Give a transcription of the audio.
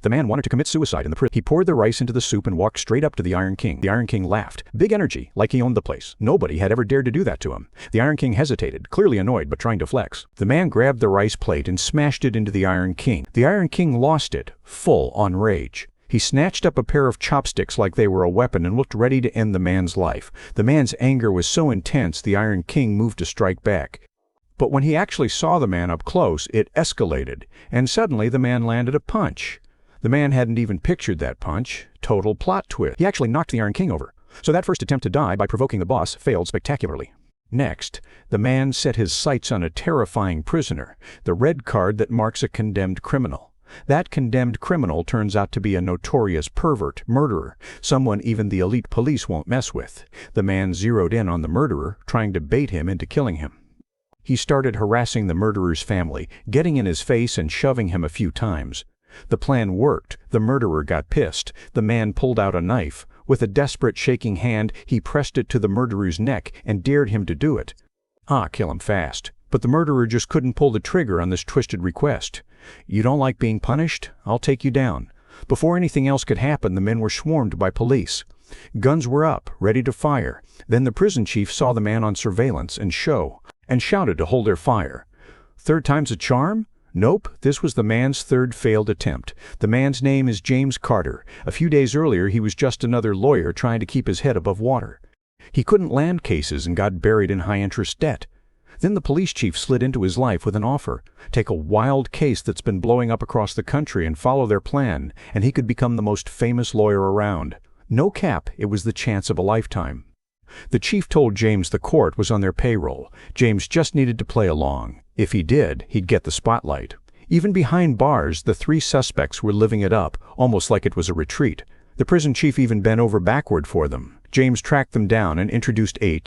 The man wanted to commit suicide in the prison. He poured the rice into the soup and walked straight up to the Iron King. The Iron King laughed. Big energy, like he owned the place. Nobody had ever dared to do that to him. The Iron King hesitated, clearly annoyed but trying to flex. The man grabbed the rice plate and smashed it into the Iron King. The Iron King lost it, full on rage. He snatched up a pair of chopsticks like they were a weapon and looked ready to end the man's life. The man's anger was so intense the Iron King moved to strike back. But when he actually saw the man up close, it escalated, and suddenly the man landed a punch. The man hadn't even pictured that punch. Total plot twist. He actually knocked the Iron King over. So that first attempt to die by provoking the boss failed spectacularly. Next, the man set his sights on a terrifying prisoner, the red card that marks a condemned criminal. That condemned criminal turns out to be a notorious pervert, murderer, someone even the elite police won't mess with. The man zeroed in on the murderer, trying to bait him into killing him. He started harassing the murderer's family, getting in his face and shoving him a few times. The plan worked. The murderer got pissed. The man pulled out a knife. With a desperate shaking hand, he pressed it to the murderer's neck and dared him to do it. Kill him fast. But the murderer just couldn't pull the trigger on this twisted request. You don't like being punished? I'll take you down. Before anything else could happen, the men were swarmed by police. Guns were up, ready to fire. Then the prison chief saw the man on surveillance and shouted to hold their fire. Third time's a charm? Nope, this was the man's third failed attempt. The man's name is James Carter. A few days earlier, he was just another lawyer trying to keep his head above water. He couldn't land cases and got buried in high-interest debt. Then the police chief slid into his life with an offer. Take a wild case that's been blowing up across the country and follow their plan, and he could become the most famous lawyer around. No cap, it was the chance of a lifetime. The chief told James the court was on their payroll. James just needed to play along. If he did, he'd get the spotlight. Even behind bars, the three suspects were living it up, almost like it was a retreat. The prison chief even bent over backward for them. James tracked them down and introduced 8